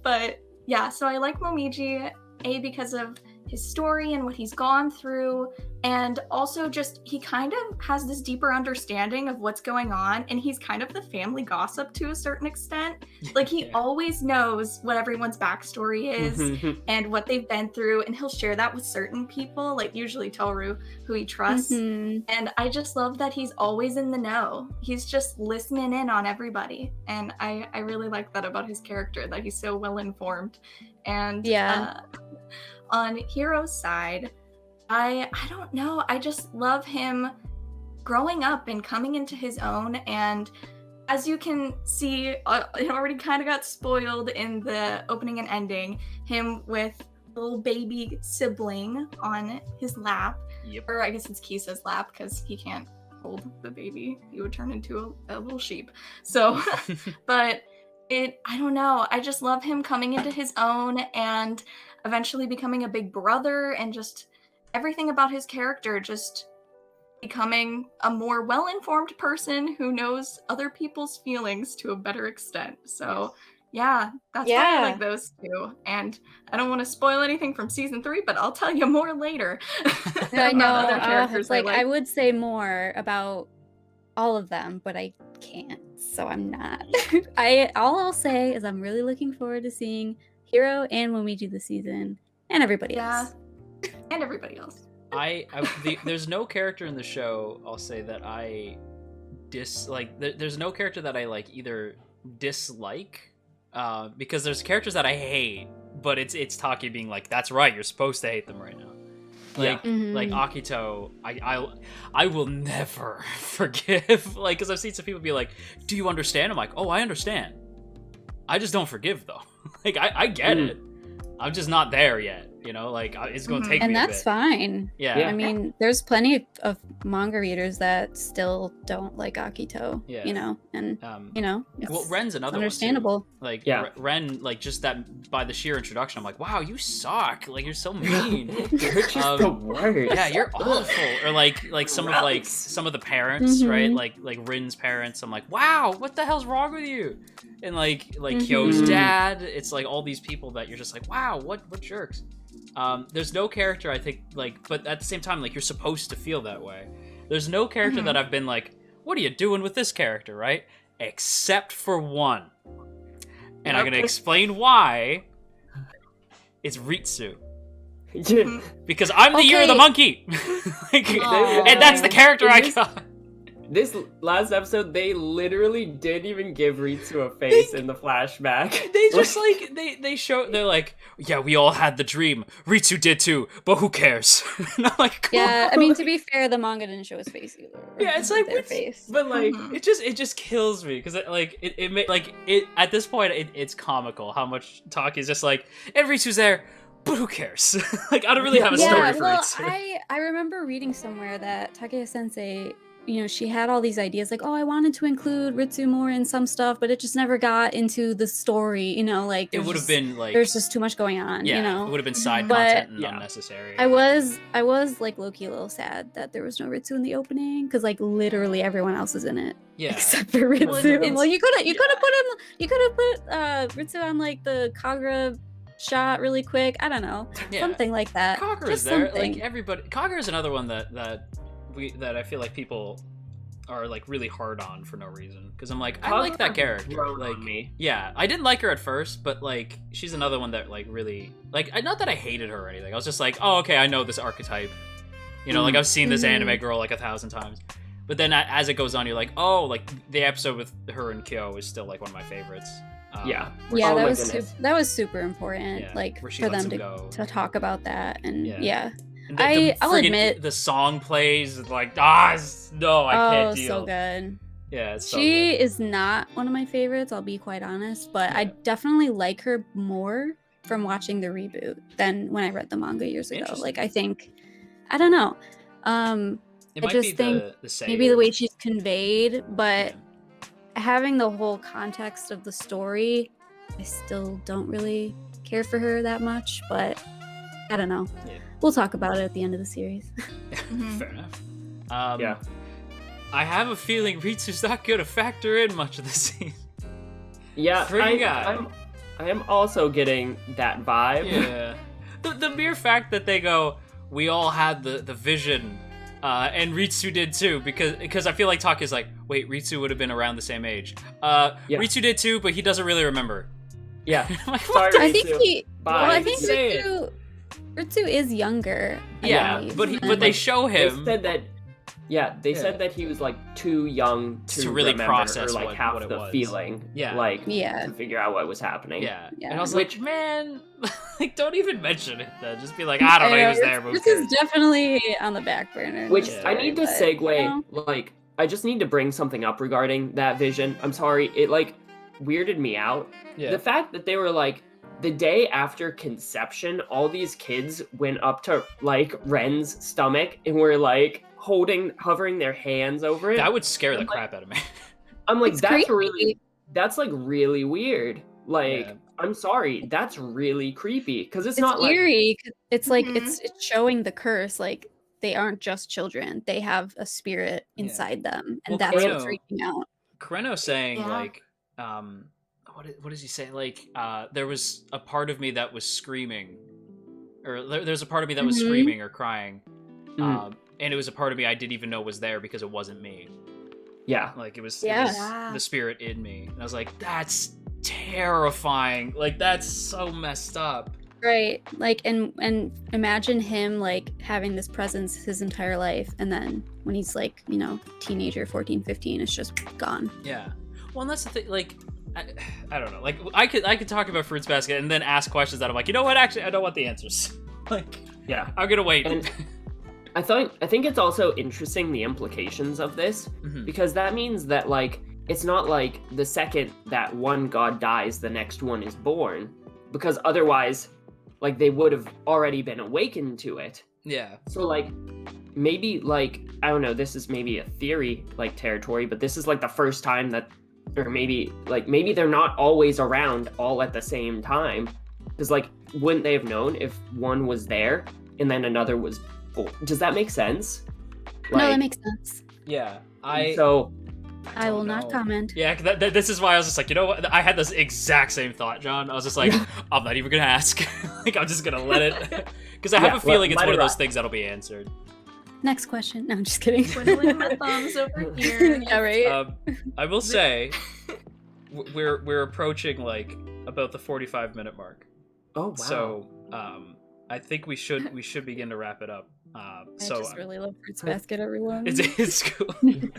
But yeah, so I like Momiji, because of his story and what he's gone through, and also just he kind of has this deeper understanding of what's going on, and he's kind of the family gossip to a certain extent. Like he always knows what everyone's backstory is and what they've been through, and he'll share that with certain people, like usually Toru, who he trusts. And I just love that he's always in the know. He's just listening in on everybody, and I really like that about his character, that he's so well informed. And on Hiro's side, I don't know, I just love him growing up and coming into his own. And as you can see, it already kind of got spoiled in the opening and ending, him with a little baby sibling on his lap, or I guess it's Kisa's lap because he can't hold the baby, he would turn into a little sheep. So but I don't know, I just love him coming into his own and eventually becoming a big brother, and just everything about his character, just becoming a more well-informed person who knows other people's feelings to a better extent. So that's why I like those two. And I don't want to spoil anything from season 3, but I'll tell you more later. I know. Other characters I would say more about all of them, but I can't, so I'm not. All I'll say is I'm really looking forward to seeing Hiro and Momiji this season, and everybody else. And everybody else. There's no character in the show, I'll say, that I dislike. There's no character that I like either dislike, because there's characters that I hate, but it's Taki being like, that's right, you're supposed to hate them right now. Like Akito, I will never forgive. Like, because I've seen some people be like, do you understand? I'm like, oh, I understand. I just don't forgive though. Like I get it. I'm just not there yet. You know, like it's going to take me a bit. And that's fine. Yeah. I mean, there's plenty of manga readers that still don't like Akito. Yeah. You know, and you know, well, Ren's another understandable. One too. Like Ren, like just that by the sheer introduction, I'm like, wow, you suck. Like you're so mean. You're just the worst. Yeah, you're awful. Or like some of the parents, right? Like Rin's parents. I'm like, wow, what the hell's wrong with you? And like Kyo's dad. It's like all these people that you're just like, wow, what jerks. there's no character I think like, but at the same time, like you're supposed to feel that way. There's no character that I've been like, what are you doing with this character, right? Except for one, and I'm gonna explain why. It's Ritsu. Because I'm the year of the monkey. Like, and that's the character I got. This last episode, they literally didn't even give Ritsu a face in the flashback. They just like they show, they're like, yeah, we all had the dream. Ritsu did too, but who cares? And I'm like, cool. Yeah, I mean, to be fair, the manga didn't show his face either. Yeah, it's like their face. But like it just kills me because it at this point it's comical how much talk is just like, and Ritsu's there, but who cares? Like I don't really have a story for Ritsu. I remember reading somewhere that Takeya Sensei, you know, she had all these ideas like, oh, I wanted to include Ritsu more in some stuff, but it just never got into the story, you know, like it would have been like there's just too much going on, yeah, you know. it would have been side content and unnecessary. I was like low-key a little sad that there was no Ritsu in the opening because like literally everyone else is in it. Yeah. Except for Ritsu. Well, you could have put Ritsu on like the Kagura shot really quick. I don't know. Yeah. Something like that. Kagura's there. Like everybody Kagura's another one that I feel like people are like really hard on for no reason because I'm like, I like that character. Like me. Yeah, I didn't like her at first, but like she's another one that like really like not that I hated her or anything. I was just like, oh okay, I know this archetype. You know, like I've seen this anime girl like 1,000 times. But then as it goes on, you're like, oh, like the episode with her and Kyo is still like one of my favorites. Yeah, oh that was super important, like for them to talk about that, and I'll admit the song plays like I can't deal. So good. Yeah, it's so she good. is not one of my favorites. I'll be quite honest, but I definitely like her more from watching the reboot than when I read the manga years ago. Like I think, I don't know. I just think maybe the way she's conveyed, but having the whole context of the story, I still don't really care for her that much, but I don't know. Yeah. We'll talk about it at the end of the series. Fair enough. I have a feeling Ritsu's not going to factor in much of the scene. Yeah, I am also getting that vibe. Yeah. The mere fact that they go, we all had the vision, and Ritsu did too, because I feel like Talk is like, wait, Ritsu would have been around the same age. Ritsu did too, but he doesn't really remember. Yeah. Like, sorry, I think Bye. I think Ritsu is younger. But they show him. They said that. Yeah, they said that he was like too young to really process or like what have it the was. feeling. To figure out what was happening. Yeah. And I was like, man, like don't even mention it then. Just be like, I don't know, he was there. This is definitely on the back burner. Which I need to segue. Like, I just need to bring something up regarding that vision. I'm sorry, it like weirded me out. Yeah. The fact that they were like, the day after conception, all these kids went up to like Ren's stomach and were like hovering their hands over it. That would scare the crap out of me. I'm like, that's like really weird. Like, I'm sorry, that's really creepy because it's not eerie. It's like it's showing the curse. Like they aren't just children; they have a spirit inside them, and that's what's freaking out. Kureno saying like, what does he say? Like, there was a part of me that was screaming, or there's a part of me that was screaming or crying. And it was a part of me I didn't even know was there because it wasn't me. Yeah. Like, it was the spirit in me. And I was like, that's terrifying. Like, that's so messed up. Right. Like, and imagine him, like, having this presence his entire life. And then when he's, like, you know, teenager, 14, 15, it's just gone. Yeah. Well, and that's the thing, like, I don't know. Like, I could talk about Fruits Basket and then ask questions that I'm like, you know what? Actually, I don't want the answers. Like, I'm going to wait. And I think it's also interesting the implications of this because that means that like it's not like the second that one god dies, the next one is born, because otherwise, like they would have already been awakened to it. Yeah. So like maybe like I don't know, this is maybe a theory like territory, but this is like the first time that, or maybe they're not always around all at the same time, because like wouldn't they have known if one was there and then another was? Does that make sense? No, that makes sense. Yeah, I will not comment. Yeah, this is why I was just like, you know what? I had this exact same thought, John. I was just like, I'm not even gonna ask. Like, I'm just gonna let it, because I have a feeling it's one of those things that'll be answered. Next question. No, I'm just kidding. Twiddling my thumbs over here. Yeah, right. I will say, we're approaching like about the 45-minute mark. Oh wow. So I think we should begin to wrap it up. I just really love Fruits Basket, everyone. It's cool.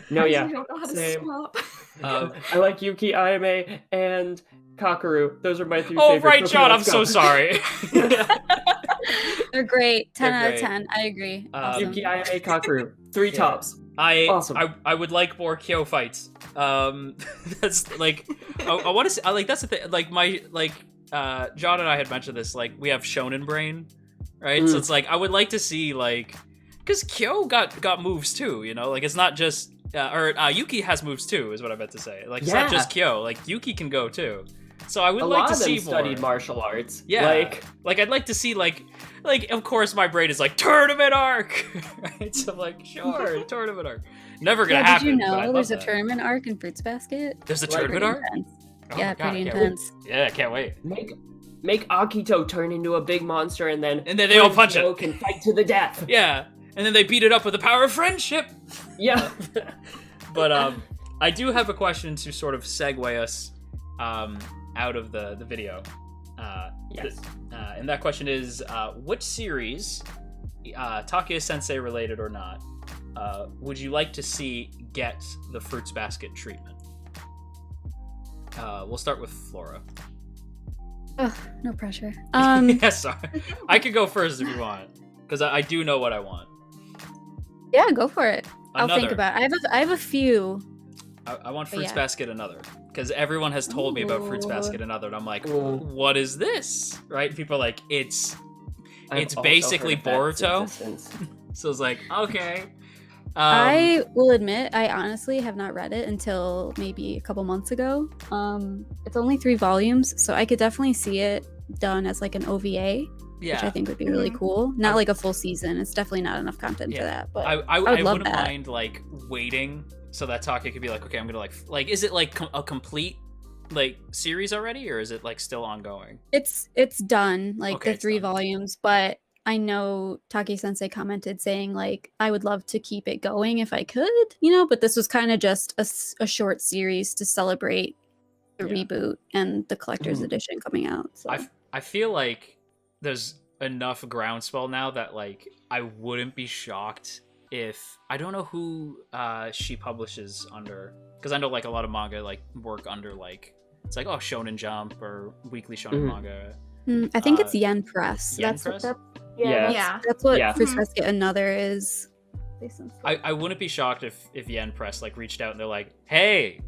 No, yeah. I don't know how to Same. swap. I like Yuki, Ayame, and Kakeru. Those are my 3 Oh, favorites. right, Okay, John. I'm let's so go. sorry. They're great. 10 They're out of great. 10. I agree. Awesome. Yuki, Ayame, Kakeru. 3 tops. Awesome. I would like more Kyo fights. That's like I want to say, like, that's the thing. Like John and I had mentioned this. Like, we have Shonen Brain, right? So it's like I would like to see, like, because Kyo got moves too. You know, like, it's not just Yuki has moves too, is what I meant to say. Like, it's not just Kyo. Like, Yuki can go too. So I would like to see more. Studied martial arts. Yeah, like I'd like to see like of course my brain is like tournament arc, right? So I'm like, sure, tournament arc. Never gonna happen. Did you but I know love there's a that. tournament arc in Fruits Basket? There's a tournament Pretty arc. intense. Oh Yeah, my God, pretty can't wait. intense. Yeah, can't wait. Make Akito turn into a big monster, and then they all punch it. Can fight to the death. Yeah, and then they beat it up with the power of friendship. Yeah. But I do have a question to sort of segue us out of the video. Yes. And that question is, which series, Takuya Sensei related or not, would you like to see get the Fruits Basket treatment? We'll start with Flora. Ugh, no pressure. Yeah, sorry. I could go first if you want, because I do know what I want. Yeah, go for it. I'll think Another. about it. I have a few. I want Fruits Yeah. Basket Another, because everyone has told me about Fruits Ooh. Basket Another, and I'm like, Ooh. what is this? Right? People are like, it's I've also basically heard of that Boruto. existence. So it's like, okay. I will admit, I honestly have not read it until maybe a couple months ago. It's only 3 volumes, so I could definitely see it done as like an OVA, which I Yeah, think would be really cool. Not like a full season. It's definitely not enough content for that. But I would love wouldn't that. mind like waiting so that Takuya could be like, okay, I'm gonna like, is it like a complete like series already, or is it like still ongoing? it's done, like Okay, the it's 3 done. volumes, but I know Taki Sensei commented saying like I would love to keep it going if I could, but this was kind of just a short series to celebrate the Yeah. reboot and the collector's edition coming out. So. I feel like there's enough groundswell now that like I wouldn't be shocked if, I don't know who she publishes under, because I know like a lot of manga like work under like, it's like, oh, Shonen Jump or Weekly Shonen Manga. I think it's Yen Press. Yen That's Press? what Yeah. Yeah. that's what Yeah. Fruits Mhm. Basket Another is. I wouldn't be shocked if Yen Press like reached out and they're like, hey,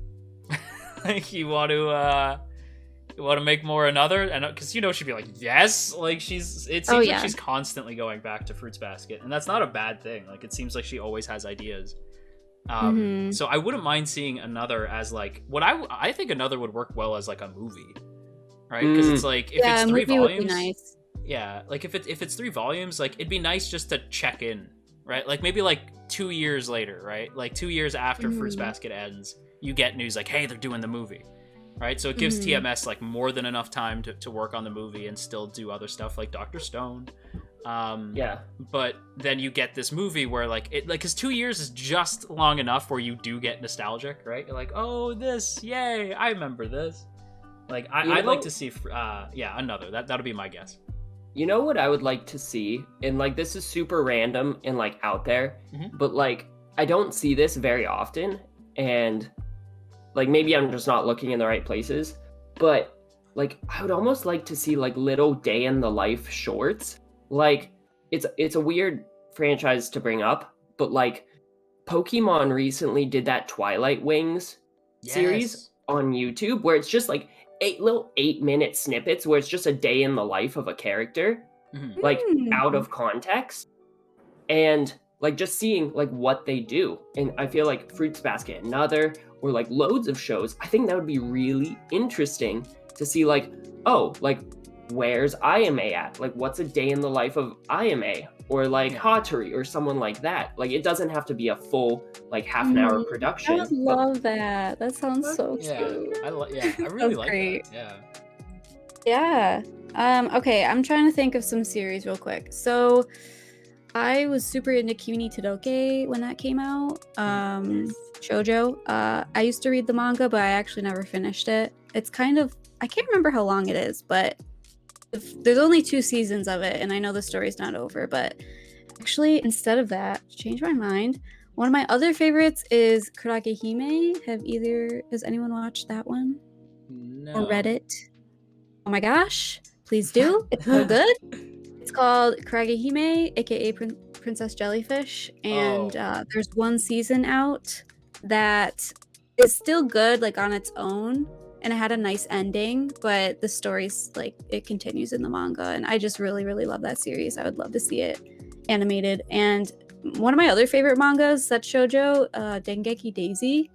like you want to make more Another? And because she'd be like, yes, like it seems like yeah. she's constantly going back to Fruits Basket, and that's not a bad thing. Like it seems like she always has ideas. So I wouldn't mind seeing Another as like what I think Another would work well as like a movie, right? Because it's like if it's 3 movie would be volumes, nice. yeah, like if it's 3 volumes, like it'd be nice just to check in, right? Like maybe like 2 years later, right? Like 2 years after Fruits Basket ends, you get news like, hey, they're doing the movie, right? So it gives TMS like more than enough time to work on the movie and still do other stuff like Dr. Stone. Yeah. But then you get this movie where like it, like, because 2 years is just long enough where you do get nostalgic, right? You're like, oh, this, yay, I remember this. Like I'd like to see Another. That'll be my guess. You know what I would like to see? And like this is super random and like out there, but like I don't see this very often, and like maybe I'm just not looking in the right places, but like I would almost like to see like little day in the life shorts. Like it's a weird franchise to bring up, but like Pokemon recently did that Twilight Wings series on YouTube where it's just like 8-minute snippets where it's just a day in the life of a character, like out of context, and like just seeing like what they do. And I feel like Fruits Basket Another, or like loads of shows, I think that would be really interesting to see like, oh, like where's Ayame at? Like, what's a day in the life of Ayame? Or like Hattori or someone like that. Like, it doesn't have to be a full like half an hour production. I would love that. That sounds so Yeah, cute. I really like great. that. Yeah. Yeah. Okay, I'm trying to think of some series real quick. So I was super into Kuni Todoke when that came out. JoJo. I used to read the manga, but I actually never finished it. It's kind of, I can't remember how long it is, but there's only 2 seasons of it, and I know the story's not over, but actually, instead of that, to change my mind, one of my other favorites is Kurage Hime. Has anyone watched that one? No. Or read it? Oh my gosh, please do. It's so good. It's called Kurage Hime, aka Princess Jellyfish, and there's 1 season out that is still good, like on its own, and it had a nice ending, but the story's like, it continues in the manga, and I just really, really love that series. I would love to see it animated. And one of my other favorite mangas, that's shoujo, Dengeki Daisy.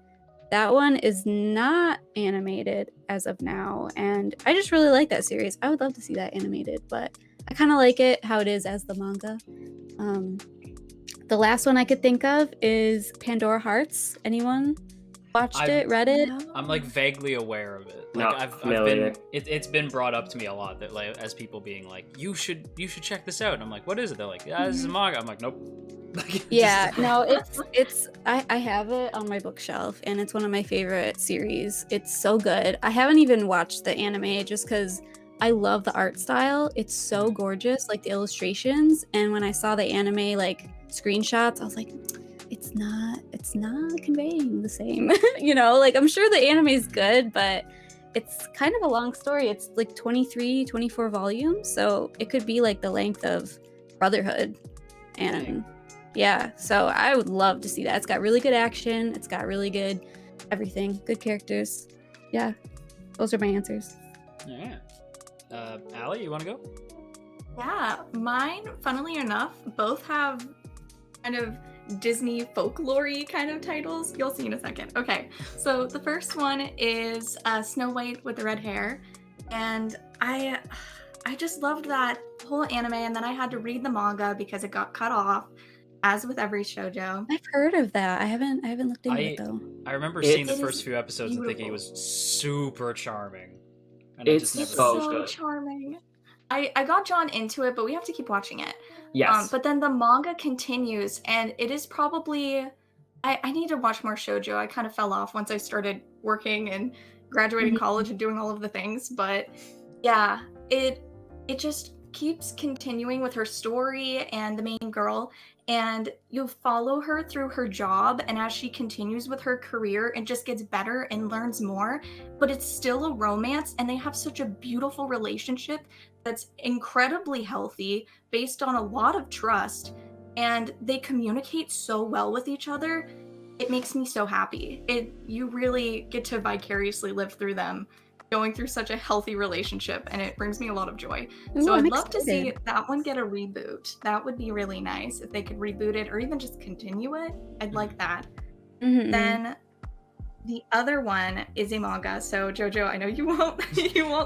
That one is not animated as of now, and I just really like that series. I would love to see that animated, but I kind of like it how it is as the manga. The last one I could think of is Pandora Hearts. Anyone watched it, read it? I'm like vaguely aware of it. Like Not I've familiar. been it's been brought up to me a lot that like as people being like, you should check this out. And I'm like, what is it? They're like, yeah, this is a manga. I'm like, nope. Yeah, no, it's I have it on my bookshelf, and it's one of my favorite series. It's so good. I haven't even watched the anime just because I love the art style. It's so gorgeous, like the illustrations. And when I saw the anime like screenshots, I was like, it's not conveying the same. You know, like I'm sure the anime is good, but it's kind of a long story. It's like 23, 24 volumes, so it could be like the length of Brotherhood. And yeah, so I would love to see that. It's got really good action. It's got really good everything. Good characters. Yeah, those are my answers. Yeah. Allie, you want to go? Yeah, mine, funnily enough, both have kind of Disney folklore-y kind of titles. You'll see in a second. Okay, so the first one is Snow White with the red hair, and I just loved that whole anime, and then I had to read the manga because it got cut off, as with every shoujo. I've heard of that. I haven't looked into it though. I remember seeing the first few episodes and thinking it was super charming. And It's so charming. I got John into it, but we have to keep watching it. Yes. But then the manga continues, and it is probably... I need to watch more shoujo. I kind of fell off once I started working and graduating college and doing all of the things. But yeah, it just keeps continuing with her story and the main girl, and you follow her through her job, and as she continues with her career, it just gets better and learns more. But it's still a romance, and they have such a beautiful relationship that's incredibly healthy, based on a lot of trust, and they communicate so well with each other. It makes me so happy. You really get to vicariously live through them going through such a healthy relationship, and it brings me a lot of joy. So I'd love to see that one get a reboot. That would be really nice if they could reboot it or even just continue it. I'd like that. Then the other one is a manga. So Jojo, I know you won't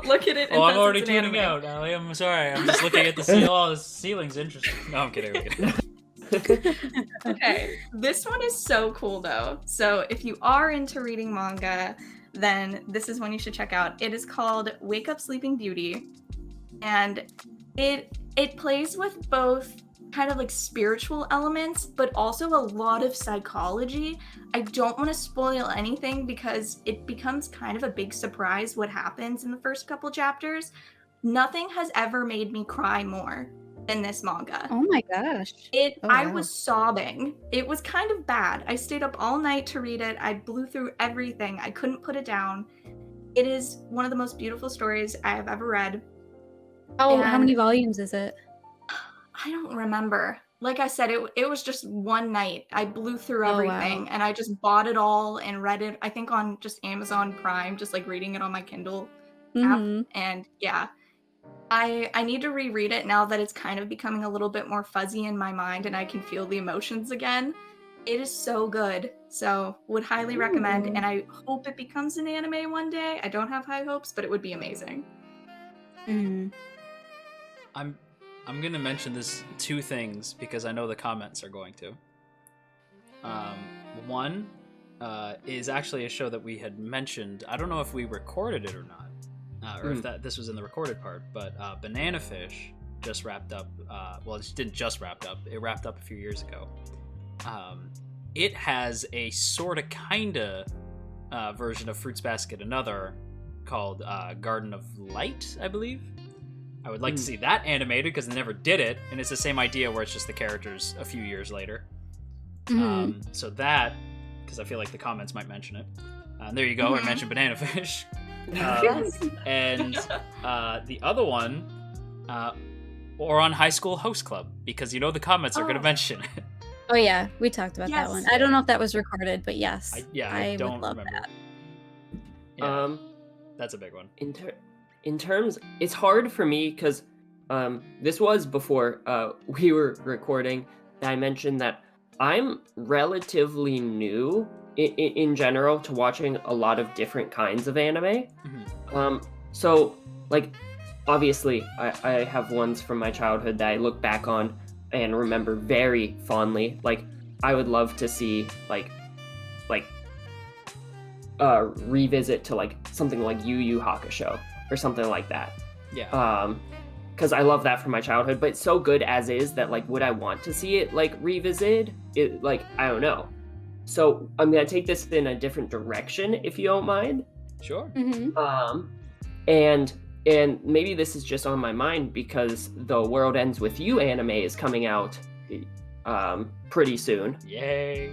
look at it. Oh, I'm already tuning out, Allie. I'm sorry. I'm just looking at the ceiling. Oh, the ceiling's interesting. No, I'm kidding. Okay, this one is so cool though. So if you are into reading manga, then this is one you should check out. It is called Wake Up Sleeping Beauty, and it plays with both kind of like spiritual elements, but also a lot of psychology. I don't want to spoil anything because it becomes kind of a big surprise what happens in the first couple chapters. Nothing has ever made me cry more than this manga. Oh my gosh. I was sobbing. It was kind of bad. I stayed up all night to read it. I blew through everything. I couldn't put it down. It is one of the most beautiful stories I have ever read. How many volumes is it? I don't remember. Like I said, it was just one night. I blew through everything, and I just bought it all and read it, I think on just Amazon Prime, just like reading it on my Kindle app. And yeah, I need to reread it now that it's kind of becoming a little bit more fuzzy in my mind and I can feel the emotions again. It is so good. So would highly recommend, and I hope it becomes an anime one day. I don't have high hopes, but it would be amazing. I'm gonna mention this two things because I know the comments are going to. One is actually a show that we had mentioned. I don't know if we recorded it or not, or if this was in the recorded part. But Banana Fish just wrapped up. Well, it didn't just wrapped up. It wrapped up a few years ago. It has a sorta kinda version of Fruits Basket, another called Garden of Light, I believe. I would like to see that animated because they never did it, and it's the same idea where it's just the characters a few years later. So that, because I feel like the comments might mention it. There you go, I mentioned Banana Fish. And the other one, or on High School Host Club, because you know the comments are going to mention it. Oh yeah, we talked about that one. I don't know if that was recorded, but yes. I don't would love remember. that. Yeah, that's a big one. In terms, it's hard for me because this was before we were recording. I mentioned that I'm relatively new in general to watching a lot of different kinds of anime. So, like, obviously, I have ones from my childhood that I look back on and remember very fondly. Like, I would love to see revisit to like something like Yu Yu Hakusho or something like that. Yeah. Because I love that from my childhood, but it's so good as is that, like, would I want to see it, like, revisited? It, like, I don't know. So I'm going to take this in a different direction, if you don't mind. Sure. And maybe this is just on my mind because The World Ends With You anime is coming out pretty soon. Yay.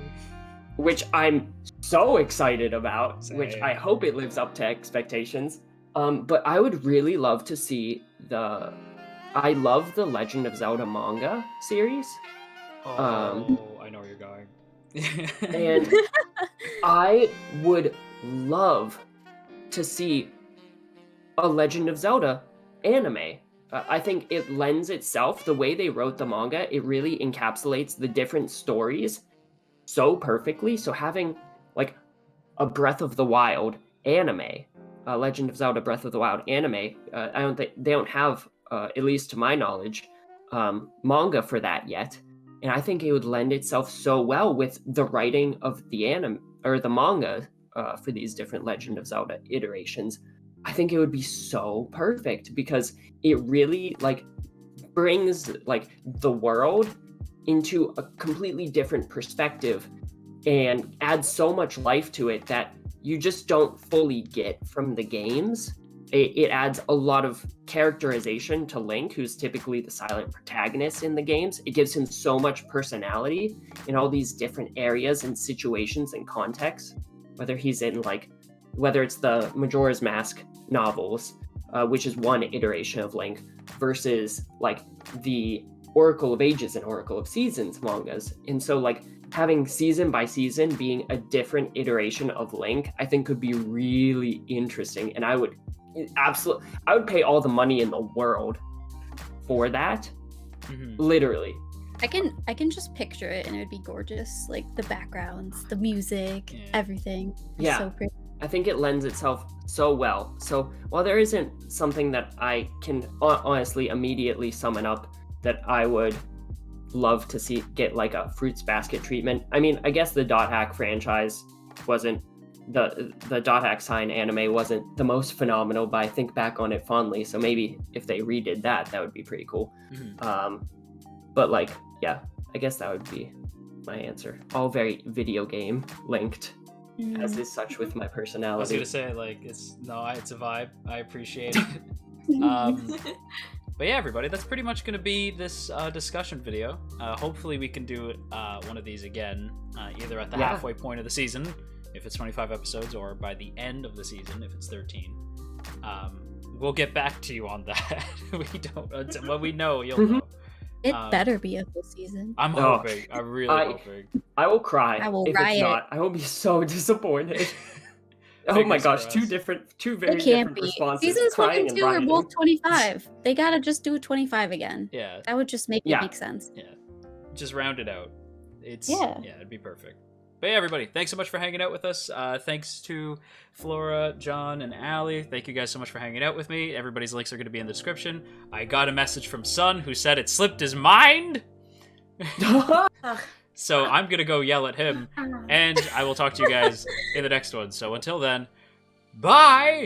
Which I'm so excited about, Same. which I hope it lives up to expectations. But I would really love to see I love the Legend of Zelda manga series. Oh, I know where you're going. And I would love to see a Legend of Zelda anime. I think it lends itself, the way they wrote the manga, it really encapsulates the different stories so perfectly. So having like a Breath of the Wild anime, Legend of Zelda Breath of the Wild anime, I don't think they don't have, at least to my knowledge, manga for that yet. And I think it would lend itself so well with the writing of the anime or the manga for these different Legend of Zelda iterations. I think it would be so perfect because it really like brings like the world into a completely different perspective and adds so much life to it that you just don't fully get from the games. It adds a lot of characterization to Link, who's typically the silent protagonist in the games. It gives him so much personality in all these different areas and situations and contexts, whether he's in like, whether it's the Majora's Mask novels, which is one iteration of Link, versus like the Oracle of Ages and Oracle of Seasons mangas. And so like having season by season being a different iteration of Link, I think could be really interesting. And I would pay all the money in the world for that. Literally. I can just picture it and it would be gorgeous. Like the backgrounds, the music, everything. It's so pretty. I think it lends itself so well. So while there isn't something that I can honestly immediately summon up that I would love to see get like a Fruits Basket treatment. I mean, I guess the Dot Hack franchise wasn't the Dot Hack Sign anime wasn't the most phenomenal, but I think back on it fondly. So maybe if they redid that would be pretty cool. But like, yeah, I guess that would be my answer. All very video game linked, as is such with my personality. I was gonna say like it's a vibe. I appreciate it. But yeah, everybody, that's pretty much going to be this discussion video. Hopefully we can do one of these again, either at the halfway point of the season, if it's 25 episodes, or by the end of the season, if it's 13. We'll get back to you on that. We don't. When we know, you'll know. It better be a full season. I'm hoping. I'm really hoping. I will cry. I will if riot. It's not. I will be so disappointed. Oh my gosh, two very different responses. Seasons 1 and 2 are both 25. They gotta just do 25 again. Yeah. That would just make it make sense. Yeah. Just round it out. It'd be perfect. But yeah, everybody, thanks so much for hanging out with us. Thanks to Flora, John, and Allie. Thank you guys so much for hanging out with me. Everybody's links are going to be in the description. I got a message from Sun who said it slipped his mind. So I'm going to go yell at him, and I will talk to you guys in the next one. So until then, bye!